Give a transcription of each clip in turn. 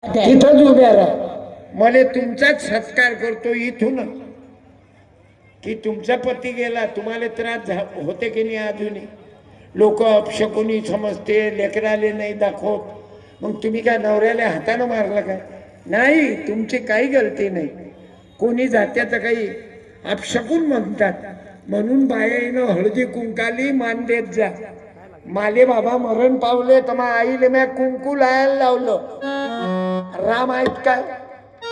तिथंच उभ्या राहा. मला तुमचाच सत्कार करतो इथून की तुमचा पती गेला, तुम्हाला त्रास होते की नाही? अजूनही लोक अपशकुनी समजते, लेकराले नाही दाखवत. मग तुम्ही काय नवऱ्याला हातानं मारलं काय? नाही, तुमची काही गलती नाही. कोणी जात्याचं काही अपशकुन म्हणतात, म्हणून बायाईनं हळदी कुंकाली मान देत जा. माले बाबा मरण पावले तर मग आईले म्या कुंकू लायला लावलं. राम आहेत काय?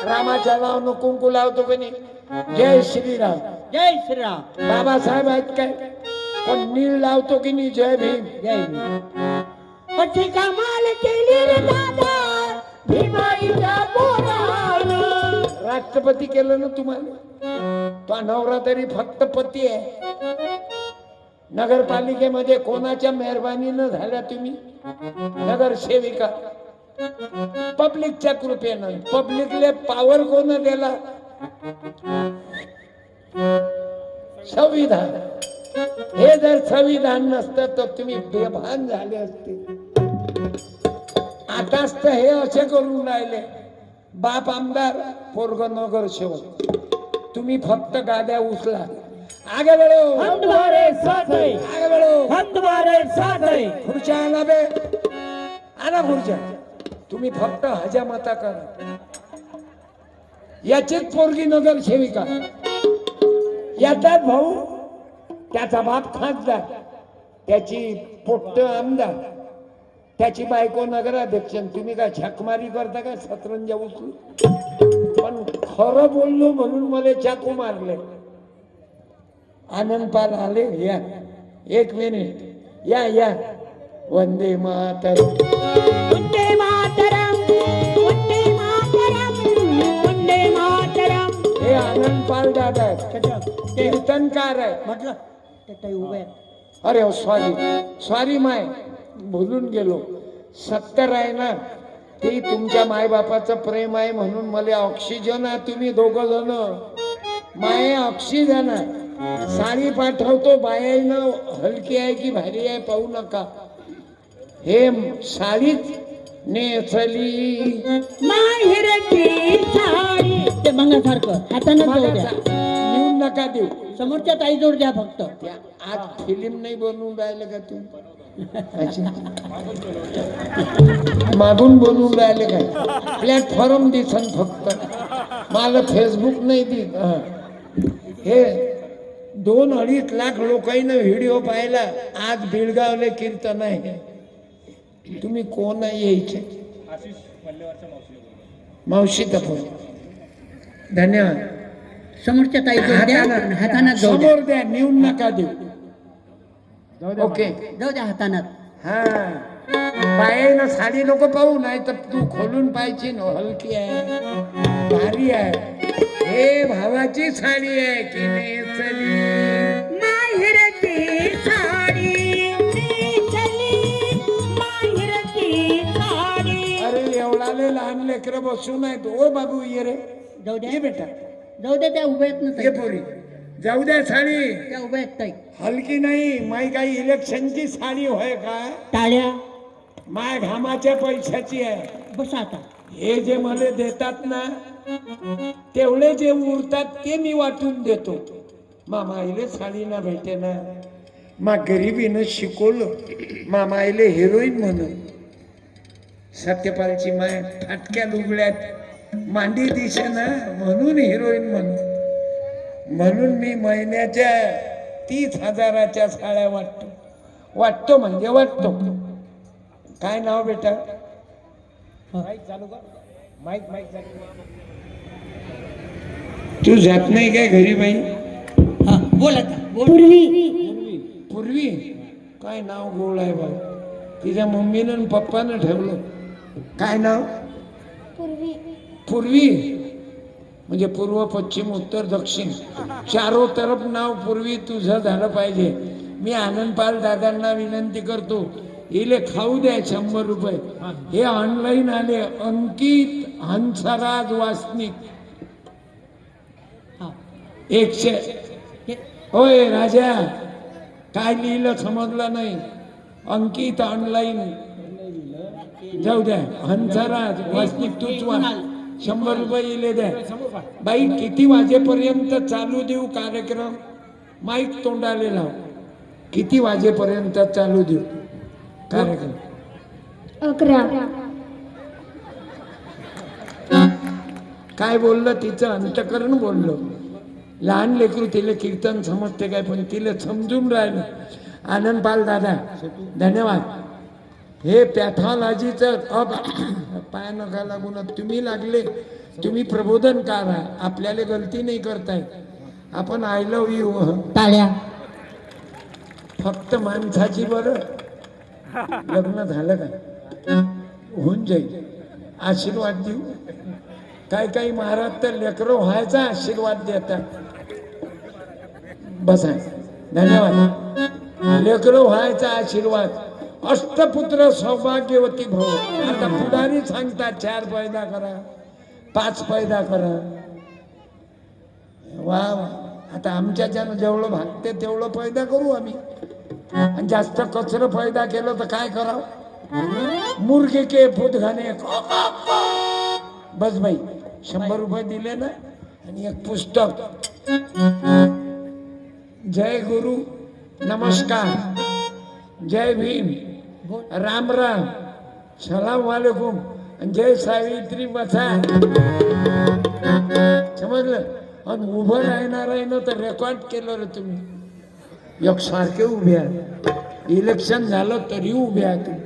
रामाच्या नावानं कुंकू लावतो की नाही? जय श्रीराम, जय श्रीराम. बाबासाहेब आहेत काय? पण नीळ लावतो की नाही? जय भीम, जय भीम. पती कमाल केली रे दादा भीमाईच्या पोरानं. राष्ट्रपती केलं ना तुम्हाला. तो नवरा तरी फक्त पती आहे. नगरपालिकेमध्ये कोणाच्या मेहरबानीनं झाल्या तुम्ही नगरसेविका? पब्लिकच्या कृपेनं. पब्लिकले पावर कोण दिला? संविधान. हे जर संविधान नसतं तर तुम्ही बेभान झाले असते. आताच तर हे असे करून राहिले, बाप आमदार पोरग नगरसेवक. तुम्ही फक्त गाद्या उचला. आगे बढ़ो, हम तुम्हारे साथ हैं. आगे बढ़ो. हम तुम्हारे साथ हैं. खुर्च्या आणा बे, आणा खुर्च्या. तुम्ही फक्त हजामता करा. याचीच पोरगी नगरसेविका. याचाच भाऊ, त्याचा बाप खासदार, त्याची पोट्ट आमदार, त्याची बायको नगराध्यक्ष. तुम्ही काय झकमारी करता का सतरंजा उचलू? पण खरं बोललो म्हणून मला चाकू मारले. आनंद पाल आले. या एक मिनिट, या या. वंदे मातरम, वंदे मातरम, वंदे मातरम, वंदे मातरम. हे आनंद पाल दादा आहेत, कीर्तनकार आहे. म्हटलं ते ताई उभे आहेत. अरे सॉरी सॉरी, माय भुलून गेलो. 70 आहे ना, ते तुमच्या मायबापाचं प्रेम आहे म्हणून मला ऑक्सिजन आहे. तुम्ही दोघं जण माय ऑक्सिजन आहे. साडी पाठवतो, बायानं हलकी आहे की भारी आहे पाहू नका. हे साडीच नेसली माहेरची साडी. ते मंगासारखं हातानं जाऊ द्या. नेऊन नका देऊ. समोरच्या ताई जोड द्या फक्त. त्या आज फिल्म नाही बनवून राहिलं का तुम्ही? मागून बनवून राहिले काय? प्लॅटफॉर्म दिसन फक्त, मला फेसबुक नाही दिस. हे 2-2.5 लाख लोकांना व्हिडिओ पाहिला. आज बेळगावले कीर्तन आहे. तुम्ही कोण आहे यायचे? मावशीचा फोन. धन्यवाद. समोरच्या ताई जोड द्या. हातानं जाऊ द्या. समोर द्या, नेऊन नका देऊ. ओके, जाऊ द्या हातानं. हा. बायानं साडी नको पाहू, नाही तर तू खोलून पाहिजे ना. हलकी आहे, भारी आहे. हे भावाची साडी आहे की नेसली माहेरची साडी, नेसली माहेरची साडी. अरे एवढाले लहान लेकर बसू नाहीत. ओ बाबू ये रे, जाऊ द्या. ये बेटा, जाऊ द्या. त्या उभ्या आहेत ना ये ताई. पोरी, जाऊ द्या साडी. त्या उभ्या आहेत ताई. हलकी नाही. माई काही इलेक्शनची साडी होय का? टाळ्या. माय घामाच्या पैशाची आहे. बसा आता. हे जे मला देतात ना, तेवढे जे उरतात ते मी वाटून देतो. मामाईले साडी ना भेटे ना. मा गरिबीनं शिकवलं मामाईले हिरोईन म्हणून. सत्यपालची माय फाटक्या लुगड्यात मांडी दिसे ना, म्हणून हिरोईन म्हणून मी महिन्याच्या 30,000च्या साड्या वाटतो म्हणजे वाटतो. काय नाव बेटा? माईक चालू कर. माईक तू जात नाही काय घरी बाई? हा, बोल आता. पूर्वी पूर्वी काय नाव गोळ आहे बा. तिच्या मम्मीनं आणि पप्पानं ठेवलं. काय नाव? पूर्वी म्हणजे पूर्व, पश्चिम, उत्तर, दक्षिण, चारो तरफ नाव पूर्वी तुझं झालं पाहिजे. मी आनंद पाल दादांना विनंती करतो, इले खाऊ द्या 100 रुपये. हे ऑनलाईन आले. अंकित हंसराज वासनिक 100. होय राजा, काय लिहिलं समजलं नाही. अंकित ऑनलाईन जाऊ द्या. हंसराज वासनिक तूच वा 100 रुपये इले द्या. बाई किती वाजेपर्यंत चालू देऊ कार्यक्रम? माईक तोंडाले लाव. किती वाजेपर्यंत चालू देऊ कार्यक्रम? 11. काय बोललं तिचं अंतकरण बोललो. लहान लेकरू तिला कीर्तन समजते काय, पण तिला समजून राहिलं. आनंद पाल दादा धन्यवाद. हे पॅथॉलॉजीचं पाय नका लागून तुम्ही लागले. तुम्ही प्रबोधन करा. आपल्याला गलती नाही करताय. आपण आय लव्ह यू. टाळ्या. फक्त माणसाची बरं. लग्न झालं का होऊन जाईल. आशीर्वाद देऊ. काही महाराज तर लेकरं व्हायचा आशीर्वाद देतात. बसा. धन्यवाद. लेकरं व्हायचा आशीर्वाद. अष्टपुत्र सौभाग्यवती भव. आता पुढारी सांगतात 4 पैदा करा, 5 पैदा करा. वा वा. आता आमच्याच्यानं जेवढं भागते तेवढं पैदा करू आम्ही. आणि जास्त कचरं पैदा केलं तर काय करावं? मुर्गे के फुटघाने. बस बाई 100 रुपये दिले ना आणि एक पुस्तक. जय गुरु, नमस्कार, जय भीम, राम राम, सलाम वालेकुम, जय सावित्री. बसा. समजलं? आणि उभं राहणार आहे ना तर रेकॉर्ड केलं रे तुम्ही. एकसारखे उभे आहे. इलेक्शन झालं तरी उभे आहे तुम्ही.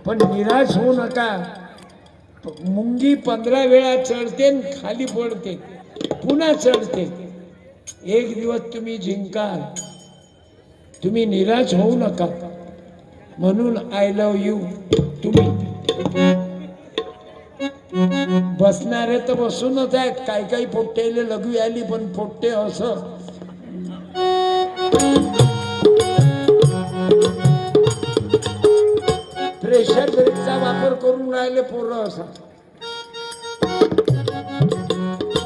पण निराश होऊ नका. मुंगी 15 वेळा चढते खाली पडते, पुन्हा चढते. एक दिवस तुम्ही जिंकाल. तुम्ही निराश होऊ नका. म्हणून आय लव्ह यू. तुम्ही बसणारे तर बसूनच आहेत. काही पोट्टेले लघु आली, पण पोट्टे असं प्रेशर ब्रेकचा वापर करून राहिले पोरं. असा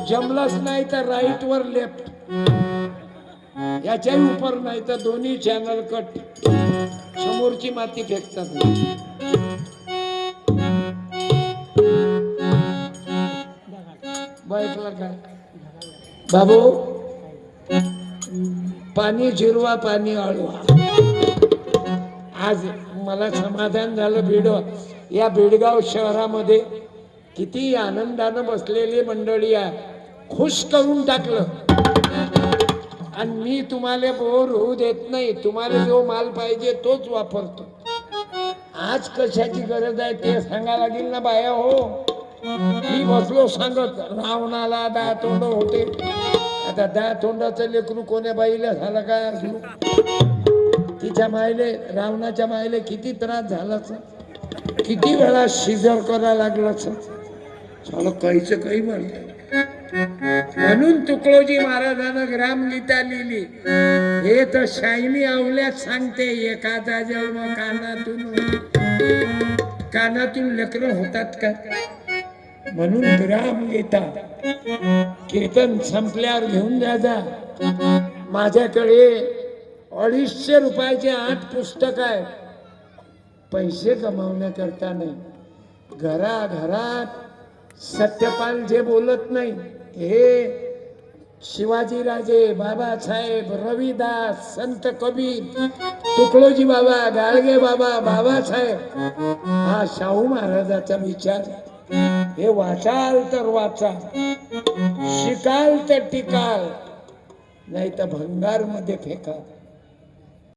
जमलंच नाही तर राईट वर लेफ्ट, याच्याही उपर नाही तर दोन्ही चॅनल कट. समोरची माती फेकतात. बायकला काय बाबू? पाणी जिरवा, पाणी अळवा. आज मला समाधान झालं. या बेडगाव शहरामध्ये किती आनंदानं बसलेली मंडळी आहे. खुश करून टाकलं. आणि मी तुम्हाला बोर होऊ देत नाही. तुम्हाला जो माल पाहिजे तोच वापरतो. आज कशाची गरज आहे ते सांगा लागेल ना बाया. हो, मी बसलो सांगत. रावणाला 10 तोंड होते. आता 10 तोंडाचं लेकरू कोण्या बाईला झालं काय? तिच्या मायले, रावणाच्या मायले किती त्रास झालाच. किती वेळा शिजर करा लागलाच. चला काहीच काही म्हणत. म्हणून तुकडोजी महाराजांना ग्रामगीता लिहिली. हे तर शायनी आवल्यात सांगते. एखादा जन्म कानातून लेकरं होतात का? म्हणून ग्रामगीता कीर्तन संपल्यावर घेऊन जा. माझ्याकडे 250 रुपयाचे 8 पुस्तक आहे. पैसे कमावण्याकरता नाही. घराघरात सत्यपाल जे बोलत नाही, हे शिवाजीराजे, बाबासाहेब, रविदास, संत कबीर, तुकडोजी बाबा, गाडगे बाबा, बाबासाहेब, हा शाहू महाराजाचा विचार. हे वाचाल तर वाचा, शिकाल तर टिकाल, नाही तर भंगार मध्ये फेका.